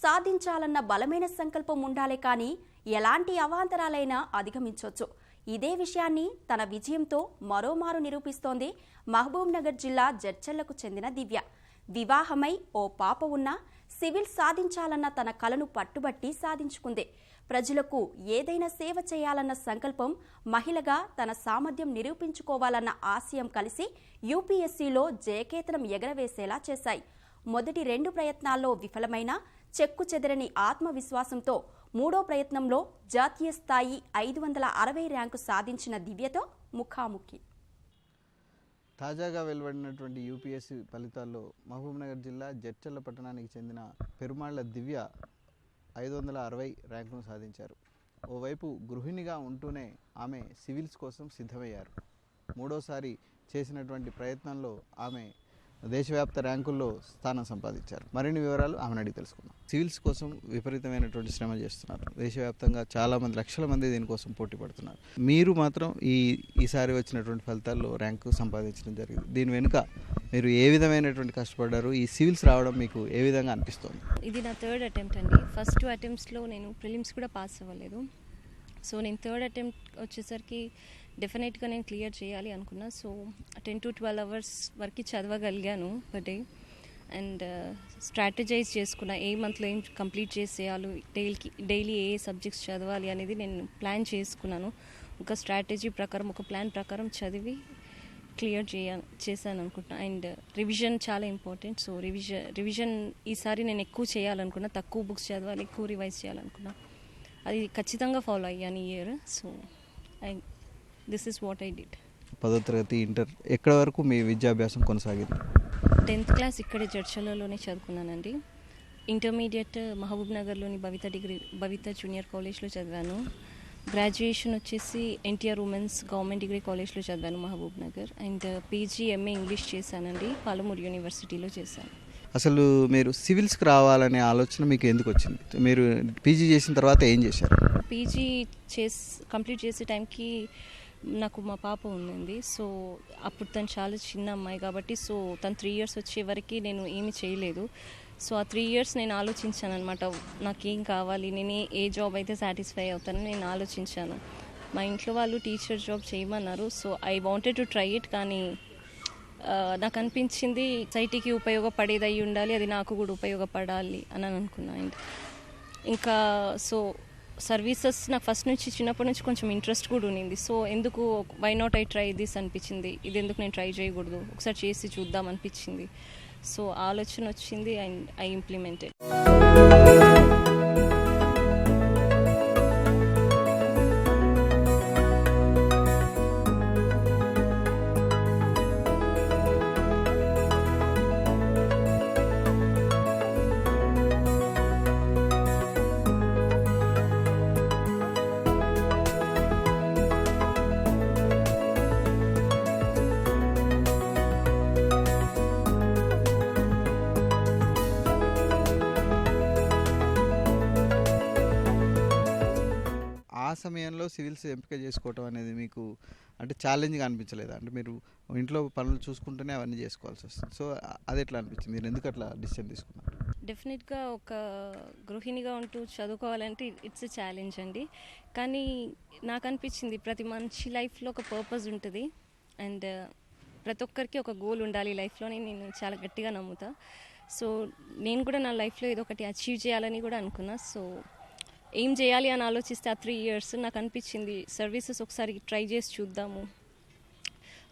సాధించాలన్న బలమైన సంకల్పం ఉండాలే కానీ ఎలాంటి అవాంతరాలైనా అధిగమించవచ్చు. ఇదే విషయాన్ని తన విజయంతో మరోమారు నిరూపిస్తోంది మహబూబ్ నగర్ జిల్లా జడ్చర్లకు చెందిన దివ్య. వివాహమై ఓ పాప ఉన్నా సివిల్ సాధించాలన్న తన కలను పట్టుబట్టి సాధించుకుంది. ప్రజలకు ఏదైనా సేవ చేయాలన్న సంకల్పం, మహిళగా తన సామర్థ్యం నిరూపించుకోవాలన్న ఆశయం కలిసి యూపీఎస్సీలో జయకేతనం ఎగరవేసేలా చేశాయి. మొదటి 2 ప్రయత్నాల్లో విఫలమైన చెక్కు చెదరని ఆత్మవిశ్వాసంతో మూడో ప్రయత్నంలో జాతీయ స్థాయి 560 ర్యాంకు సాధించిన దివ్యతో ముఖాముఖి. తాజాగా వెలువడినటువంటి యూపీఎస్సీ ఫలితాల్లో మహబూబ్నగర్ జిల్లా జడ్చర్ల పట్టణానికి చెందిన పెరుమాళ్ల దివ్య 560 ర్యాంకును సాధించారు. ఓవైపు గృహిణిగా ఉంటూనే ఆమె సివిల్స్ కోసం సిద్ధమయ్యారు. మూడోసారి చేసినటువంటి ప్రయత్నంలో ఆమె దేశవ్యాప్త ర్యాంకుల్లో స్థానం సంపాదించారు. మరిన్ని వివరాలు ఆమెను అడిగి తెలుసుకుందాం. సివిల్స్ కోసం విపరీతమైనటువంటి శ్రమ చేస్తున్నారు. దేశవ్యాప్తంగా చాలామంది, లక్షల మంది దీనికోసం పోటీ పడుతున్నారు. మీరు మాత్రం ఈసారి వచ్చినటువంటి ఫలితాల్లో ర్యాంకు సంపాదించడం జరిగింది. దీని వెనుక మీరు ఏ విధమైనటువంటి కష్టపడ్డారు? ఈ సివిల్స్ రావడం మీకు ఏ విధంగా అనిపిస్తుంది? ఇది నా 3rd అటెంప్ట్ అండి. ఫస్ట్ 2 అటెంప్ట్స్లో నేను ప్రిలిమ్స్ కూడా పాస్ అవ్వలేదు. సో నేను 3rd అటెంప్ట్ వచ్చేసరికి డెఫినెట్గా నేను క్లియర్ చేయాలి అనుకున్నా. సో 10 to 12 అవర్స్ వరకు చదవగలిగాను పర్ డే. అండ్ స్ట్రాటజైజ్ చేసుకున్నా ఏ మంత్లో ఏం కంప్లీట్ చేసేయాలి, డైలీ ఏ సబ్జెక్ట్స్ చదవాలి అనేది నేను ప్లాన్ చేసుకున్నాను. ఒక స్ట్రాటజీ ప్రకారం, ఒక ప్లాన్ ప్రకారం చదివి క్లియర్ చేశాను అనుకుంటున్నా. అండ్ రివిజన్ చాలా ఇంపార్టెంట్. సో రివిజన్ ఈసారి నేను ఎక్కువ చేయాలనుకున్నా, తక్కువ బుక్స్ చదవాలి, ఎక్కువ రివైజ్ చేయాలనుకున్నా. అది ఖచ్చితంగా ఫాలో అయ్యాను ఈ year. So this is what I did. 10వ తరగతి, ఇంటర్ ఎక్కడ వరకు మీ విద్యాభ్యాసం కొనసాగింది? 10th క్లాస్ ఇక్కడే జడ్చర్లలోనే చదువుకున్నానండి. ఇంటర్మీడియట్ మహబూబ్ నగర్లోని భవిత జూనియర్ కాలేజ్లో చదివాను. గ్రాడ్యుయేషన్ వచ్చేసి ఎన్టీఆర్ ఉమెన్స్ గవర్నమెంట్ డిగ్రీ కాలేజ్లో చదివాను Mahbubnagar. And PG MA English చేశానండి, పాలమూరు యూనివర్సిటీలో చేశాను. అసలు మీరు సివిల్స్కి రావాలనే ఆలోచన మీకు ఎందుకు వచ్చింది? మీరు పీజీ చేసిన తర్వాత ఏం చేశారు? పీజీ కంప్లీట్ చేసే టైంకి నాకు మా పాప ఉండింది. సో అప్పుడు తను చాలా చిన్న అమ్మాయి కాబట్టి, సో తను 3 years వచ్చే వరకు నేను ఏమీ చేయలేదు. సో ఆ 3 years నేను ఆలోచించాను అనమాట, నాకేం కావాలి, నేను ఏ జాబ్ అయితే సాటిస్ఫై అవుతానని నేను ఆలోచించాను. మా ఇంట్లో వాళ్ళు టీచర్ జాబ్ చేయమన్నారు. So I wanted to try it. కానీ నాకు అనిపించింది సొసైటీకి ఉపయోగపడేది అయి ఉండాలి, అది నాకు కూడా ఉపయోగపడాలి అని అనుకున్నా. అండ్ ఇంకా సో సర్వీసెస్ నాకు ఫస్ట్ నుంచి, చిన్నప్పటి నుంచి కొంచెం ఇంట్రెస్ట్ కూడా ఉన్నింది. సో ఎందుకు why not I try this అనిపించింది. ఇది ఎందుకు నేను ట్రై చేయకూడదు, ఒకసారి చేసి చూద్దాం అనిపించింది. సో ఆలోచన వచ్చింది అండ్ ఐ ఇంప్లిమెంటెడ్. ఆ సమయంలో సివిల్స్ ఎంపిక చేసుకోవటం అనేది మీకు అంటే ఛాలెంజ్గా అనిపించలేదా? అంటే మీరు ఇంట్లో పనులు చూసుకుంటూనే అవన్నీ చేసుకోవాల్సి వస్తుంది. సో అది ఎట్లా అనిపించింది? మీరు ఎందుకు అట్లా డిసిషన్ తీసుకున్నారు? డెఫినెట్గా ఒక గృహిణిగా ఉంటూ చదువుకోవాలంటే ఇట్స్ ఎ ఛాలెంజ్ అండి. కానీ నాకు అనిపించింది ప్రతి మనిషి లైఫ్లో ఒక పర్పస్ ఉంటుంది. అండ్ ప్రతి ఒక్కరికి ఒక గోల్ ఉండాలి లైఫ్లోని నేను చాలా గట్టిగా నమ్ముతా. సో నేను కూడా నా లైఫ్లో ఏదో ఒకటి అచీవ్ చేయాలని కూడా అనుకున్నా. సో ఏం చేయాలి అని ఆలోచిస్తే ఆ 3 years నాకు అనిపించింది సర్వీసెస్ ఒకసారి ట్రై చేసి చూద్దాము,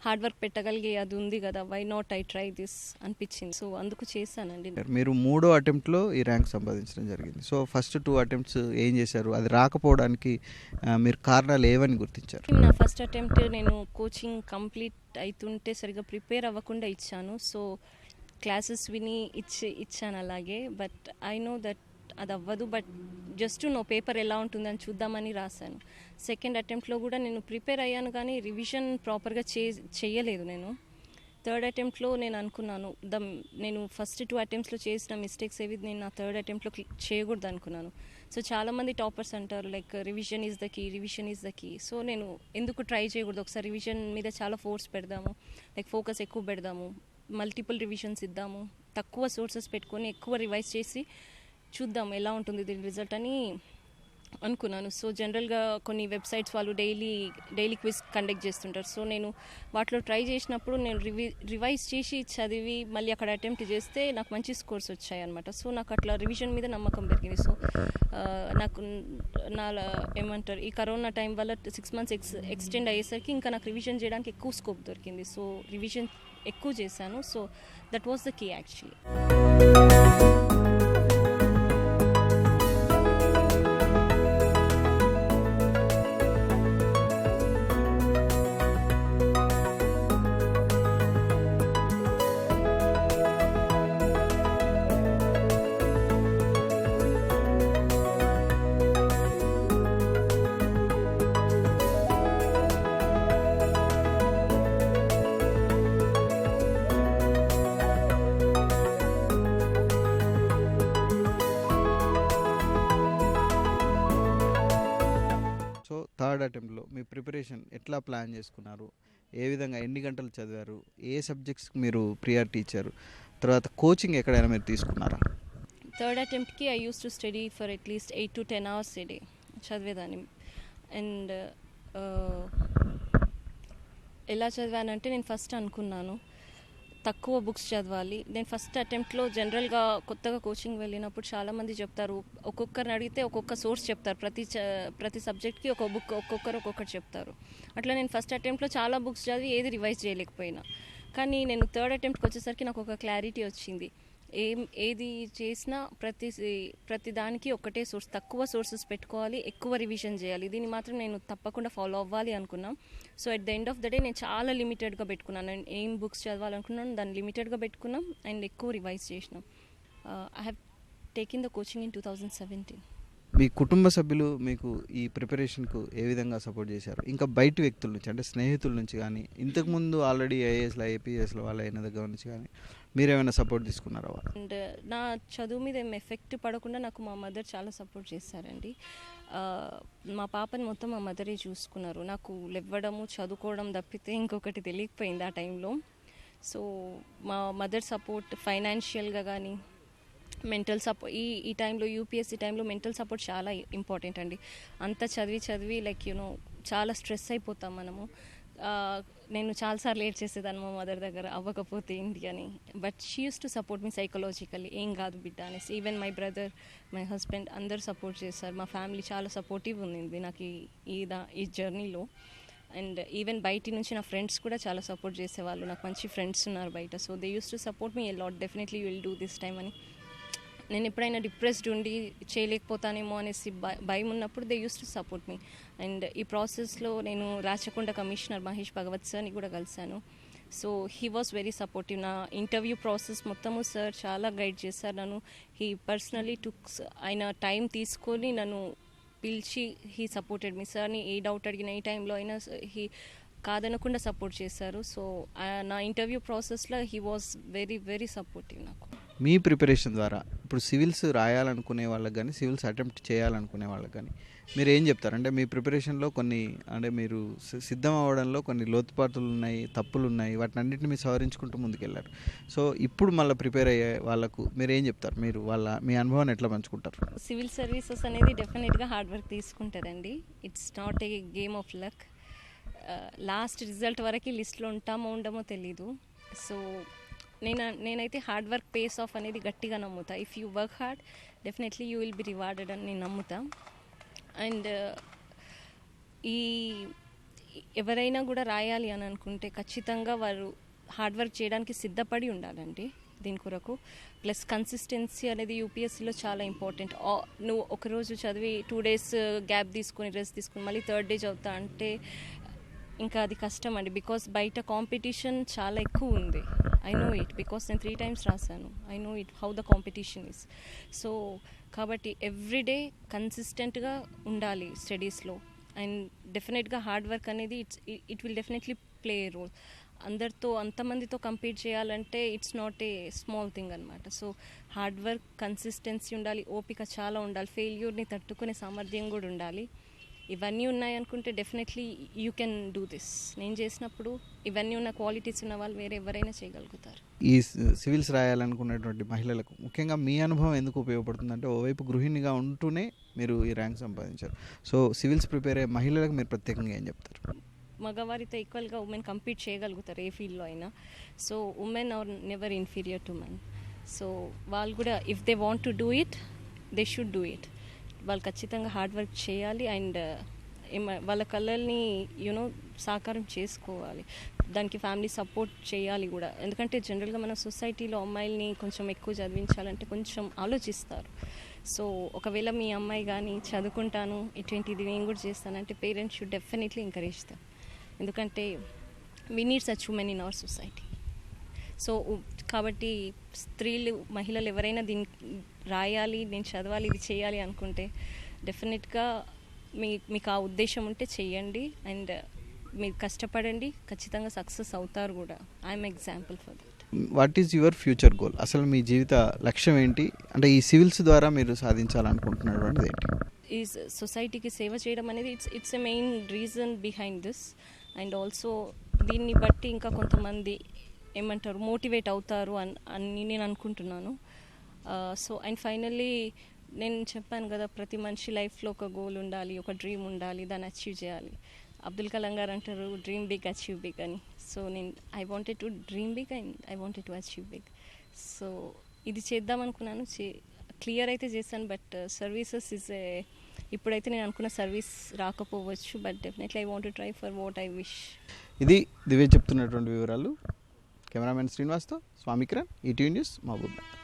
హార్డ్ వర్క్ పెట్టగలిగే అది ఉంది కదా, why not I try this అనిపించింది. సో అందుకు చేశానండి. మీరు 3వ అటెంప్ట్లో ఈ ర్యాంక్ సంపాదించడం జరిగింది. సో ఫస్ట్ 2 attempts ఏం చేశారు? అది రాకపోవడానికి మీరు కారణాలు ఏవని గుర్తించారు? నా ఫస్ట్ అటెంప్ట్ నేను కోచింగ్ కంప్లీట్ అవుతుంటే సరిగ్గా ప్రిపేర్ అవ్వకుండా ఇచ్చాను. సో క్లాసెస్ విని ఇచ్చాను అలాగే. బట్ ఐ నో దట్ అది అవ్వదు, బట్ జస్ట్ నో పేపర్ ఎలా ఉంటుందని చూద్దామని రాశాను. సెకండ్ అటెంప్ట్లో కూడా నేను ప్రిపేర్ అయ్యాను కానీ రివిజన్ ప్రాపర్గా చేయలేదు నేను. థర్డ్ అటెంప్ట్లో నేను అనుకున్నాను నేను ఫస్ట్ 2 attemptsలో చేసిన మిస్టేక్స్ ఏవి నేను నా 3rd అటెంప్ట్లో చేయకూడదు అనుకున్నాను. సో చాలామంది టాపర్స్ అంటారు like revision is the key. So నేను ఎందుకు ట్రై చేయకూడదు, ఒకసారి రివిజన్ మీద చాలా ఫోర్స్ పెడదాము, లైక్ ఫోకస్ ఎక్కువ పెడదాము, మల్టిపుల్ రివిజన్స్ ఇద్దాము, తక్కువ సోర్సెస్ పెట్టుకొని ఎక్కువ రివైజ్ చేసి చూద్దాం ఎలా ఉంటుంది దీని రిజల్ట్ అని అనుకున్నాను. సో జనరల్గా కొన్ని వెబ్సైట్స్ వాళ్ళు డైలీ క్విజ్ కండక్ట్ చేస్తుంటారు. సో నేను వాటిలో ట్రై చేసినప్పుడు నేను రివైజ్ చేసి చదివి మళ్ళీ అక్కడ అటెంప్ట్ చేస్తే నాకు మంచి స్కోర్స్ వచ్చాయి అనమాట. సో నాకు అట్లా రివిజన్ మీద నమ్మకం పెరిగింది. సో నాకు ఏమంటారు, ఈ కరోనా టైం వల్ల 6 months ఎక్స్టెండ్ అయ్యేసరికి ఇంకా నాకు రివిజన్ చేయడానికి ఎక్కువ స్కోప్ దొరికింది. సో రివిజన్ ఎక్కువ చేశాను. So that was the key actually. So third అటెంప్ట్లో మీ ప్రిపరేషన్ ఎట్లా ప్లాన్ చేసుకున్నారు, ఏ విధంగా ఎన్ని గంటలు చదివారు, ఏ సబ్జెక్ట్స్కి మీరు ప్రియారిటీ ఇచ్చారు, తర్వాత కోచింగ్ ఎక్కడైనా మీరు తీసుకున్నారా? థర్డ్ అటెంప్ట్కి I use to study for at least 8 to 10 hours a day చదివేదాన్ని. అండ్ ఎలా చదివానంటే నేను ఫస్ట్ అనుకున్నాను తక్కువ బుక్స్ చదవాలి. నేను ఫస్ట్ అటెంప్ట్లో జనరల్గా కొత్తగా కోచింగ్ వెళ్ళినప్పుడు చాలామంది చెప్తారు, ఒక్కొక్కరిని అడిగితే ఒక్కొక్క సోర్స్ చెప్తారు, ప్రతి సబ్జెక్ట్కి ఒక బుక్ ఒక్కొక్కటి చెప్తారు. అట్లా నేను ఫస్ట్ అటెంప్ట్లో చాలా బుక్స్ చదివి ఏది రివైజ్ చేయలేకపోయినా. కానీ నేను థర్డ్ అటెంప్ట్కి వచ్చేసరికి నాకు ఒక క్లారిటీ వచ్చింది. ఏది చేసినా ప్రతి దానికి ఒకటే సోర్స్, తక్కువ సోర్సెస్ పెట్టుకోవాలి, ఎక్కువ రివిజన్ చేయాలి. దీన్ని మాత్రం నేను తప్పకుండా ఫాలో అవ్వాలి అనుకున్నాం. So at the end of the day నేను చాలా లిమిటెడ్గా పెట్టుకున్నాను. నేను ఏం బుక్స్ చదవాలనుకున్నాను దాన్ని లిమిటెడ్గా పెట్టుకున్నాం అండ్ ఎక్కువ రివైజ్ చేసినాం. I have taken the coaching in 2017. మీ కుటుంబ సభ్యులు మీకు ఈ ప్రిపరేషన్కు ఏ విధంగా సపోర్ట్ చేశారు? ఇంకా బయటి వ్యక్తుల నుంచి అంటే స్నేహితుల నుంచి కానీ, ఇంతకుముందు ఆల్రెడీ ఐఏఎస్లో ఐపీఎస్లో వాళ్ళ అయిన దగ్గర నుంచి కానీ మీరేమైనా సపోర్ట్ తీసుకున్నారా? అండ్ నా చదువు మీద ఏం ఎఫెక్ట్ పడకుండా నాకు మా మదర్ చాలా సపోర్ట్ చేశారండి. మా పాపని మొత్తం మా మదరే చూసుకున్నారు. నాకు లేవడము చదువుకోవడం తప్పితే ఇంకొకటి తెలియకపోయింది ఆ టైంలో. సో మా మదర్ సపోర్ట్ ఫైనాన్షియల్గా కానీ మెంటల్ సపోర్ట్, ఈ టైంలో యూపీఎస్సీ టైంలో మెంటల్ సపోర్ట్ చాలా ఇంపార్టెంట్ అండి. అంతా చదివి లైక్ చాలా స్ట్రెస్ అయిపోతాం మనము. నేను చాలాసార్లు లేట్ చేసేదాన్ని మా మదర్ దగ్గర అవ్వకపోతే ఏంటి అని. But she use to support me psychologically, ఏం కాదు బిడ్డ అనేసి. Even my brother, my husband అందరూ సపోర్ట్ చేశారు. మా ఫ్యామిలీ చాలా సపోర్టివ్ ఉంది నాకు ఈ జర్నీలో. అండ్ ఈవెన్ బయటి నుంచి నా ఫ్రెండ్స్ కూడా చాలా సపోర్ట్ చేసేవాళ్ళు. నాకు మంచి ఫ్రెండ్స్ ఉన్నారు బయట. So they use to support me a lot. Definitely you will do this time అని. నేను ఎప్పుడైనా డిప్రెస్డ్ ఉండి చేయలేకపోతానేమో అనేసి భయం ఉన్నప్పుడు they use to support me. And ఈ ప్రాసెస్లో నేను రాచకొండ కమిషనర్ మహేష్ భగవత్ సార్ని కూడా కలిశాను. So he was very supportive. నా ఇంటర్వ్యూ ప్రాసెస్ మొత్తము సార్ చాలా గైడ్ చేశారు నన్ను. హీ పర్సనలీ ఆయన టైం తీసుకొని నన్ను పిలిచి హీ సపోర్టెడ్ మీ. సార్ని ఏ డౌట్ అడిగిన ఏ టైంలో అయినా హీ కాదనకుండా సపోర్ట్ చేశారు. సో నా ఇంటర్వ్యూ ప్రాసెస్లో he was very very supportive నాకు. మీ ప్రిపరేషన్ ద్వారా ఇప్పుడు సివిల్స్ రాయాలనుకునే వాళ్ళకి కానీ, సివిల్స్ అటెంప్ట్ చేయాలనుకునే వాళ్ళకి కానీ మీరు ఏం చెప్తారు? అంటే మీ ప్రిపరేషన్లో కొన్ని అంటే మీరు సిద్ధం అవ్వడంలో కొన్ని లోతుపాట్లు ఉన్నాయి, తప్పులు ఉన్నాయి, వాటిని అన్నింటినీ మీరు సవరించుకుంటూ ముందుకెళ్ళారు. సో ఇప్పుడు మళ్ళీ ప్రిపేర్ అయ్యే వాళ్ళకు మీరు ఏం చెప్తారు? మీరు మీ అనుభవాన్ని ఎట్లా పంచుకుంటారు? సివిల్ సర్వీసెస్ అనేది డెఫినెట్గా హార్డ్ వర్క్ తీసుకుంటుందండి. It's not a game of luck. Last result వరకు లిస్ట్లో ఉంటామో ఉండమో తెలీదు. సో నేనైతే హార్డ్ వర్క్ పేస్ ఆఫ్ అనేది గట్టిగా నమ్ముతా. If you work hard definitely you will be rewarded అని నేను నమ్ముతా. అండ్ ఎవరైనా కూడా రాయాలి అని అనుకుంటే ఖచ్చితంగా వారు హార్డ్ వర్క్ చేయడానికి సిద్ధపడి ఉండాలండి దీని కొరకు. ప్లస్ కన్సిస్టెన్సీ అనేది యూపీఎస్సీలో చాలా ఇంపార్టెంట్. నువ్వు ఒకరోజు చదివి 2 days గ్యాప్ తీసుకొని రెస్ట్ తీసుకొని మళ్ళీ 3rd day చదువుతా అంటే ఇంకా అది కష్టం అండి. బికాస్ బయట కాంపిటీషన్ చాలా ఎక్కువ ఉంది. ఐ నో ఇట్ బికాస్ నేను 3 times రాశాను. I know it how the competition is. So కాబట్టి ఎవ్రీడే కన్సిస్టెంట్గా ఉండాలి స్టడీస్లో. అండ్ డెఫినెట్గా హార్డ్ వర్క్ అనేది it will definitely play a role. అందరితో అంతమందితో కంపీట్ చేయాలంటే it's not a small thing అనమాట. సో హార్డ్ వర్క్, కన్సిస్టెన్సీ ఉండాలి, ఓపిక చాలా ఉండాలి, ఫెయిల్యూర్ని తట్టుకునే సామర్థ్యం కూడా ఉండాలి. ఇవన్నీ ఉన్నాయనుకుంటే definitely you can do this. నేను చేసినప్పుడు ఇవన్నీ ఉన్న క్వాలిటీస్ ఉన్న వాళ్ళు వేరే ఎవరైనా చేయగలుగుతారు. ఈ సివిల్స్ రాయాలనుకునేటువంటి మహిళలకు ముఖ్యంగా మీ అనుభవం ఎందుకు ఉపయోగపడుతుందంటే, ఓవైపు గృహిణిగా ఉంటూనే మీరు ఈ ర్యాంక్ సంపాదించారు. సో సివిల్స్ ప్రిపేర్ అయ్యే మహిళలకు మీరు ప్రత్యేకంగా ఏం చెప్తారు? మగవారితో ఈక్వల్గా ఉమెన్ కంపీట్ చేయగలుగుతారు ఏ ఫీల్డ్లో అయినా. So women are never inferior to men. So వాళ్ళు కూడా if they want to do it, they should do it. వాళ్ళు ఖచ్చితంగా హార్డ్ వర్క్ చేయాలి అండ్ వాళ్ళ కళల్ని యూనో సాకారం చేసుకోవాలి. దానికి ఫ్యామిలీ సపోర్ట్ చేయాలి కూడా. ఎందుకంటే జనరల్గా మన సొసైటీలో అమ్మాయిల్ని కొంచెం ఎక్కువ చదివించాలంటే కొంచెం ఆలోచిస్తారు. సో ఒకవేళ మీ అమ్మాయి కానీ చదువుకుంటాను ఇటువంటిది నేను కూడా చేస్తానంటే parents should definitely encourage them. ఎందుకంటే we need such women in our society. So కాబట్టి స్త్రీలు మహిళలు ఎవరైనా దీన్ని రాయాలి, నేను చదవాలి, ఇది చేయాలి అనుకుంటే డెఫినెట్గా మీకు ఆ ఉద్దేశం ఉంటే చెయ్యండి అండ్ మీరు కష్టపడండి, ఖచ్చితంగా సక్సెస్ అవుతారు కూడా. I'm example for that. What is your future goal? అసలు మీ జీవిత లక్ష్యం ఏంటి? అంటే ఈ సివిల్స్ ద్వారా మీరు సాధించాలనుకుంటున్నటువంటిది ఏంటి? ఈ సొసైటీకి సేవ చేయడం అనేది it's a main reason behind this. And also దీన్ని బట్టి ఇంకా కొంతమంది ఏమంటారు మోటివేట్ అవుతారు అని నేను అనుకుంటున్నాను. సో అండ్ ఫైనల్లీ నేను చెప్పాను కదా, ప్రతి మనిషి లైఫ్లో ఒక గోల్ ఉండాలి, ఒక డ్రీమ్ ఉండాలి, దాన్ని అచీవ్ చేయాలి. అబ్దుల్ కలాం గారు అంటారు డ్రీమ్ బిగ్ అచీవ్ బిగ్ అని. సో నేను I wanted to dream big and I wanted to achieve big. So ఇది చేద్దాం అనుకున్నాను, క్లియర్ అయితే చేశాను. బట్ సర్వీసెస్ ఇప్పుడైతే నేను అనుకున్న సర్వీస్ రాకపోవచ్చు, but definitely I want to try for what I wish. ఇది దివ్య చెప్తున్నటువంటి వివరాలు. కెమెరామెన్ శ్రీనివాస్తో స్వామి కిరణ్, ఈటీవీ న్యూస్, మహబూబ్ నగర్.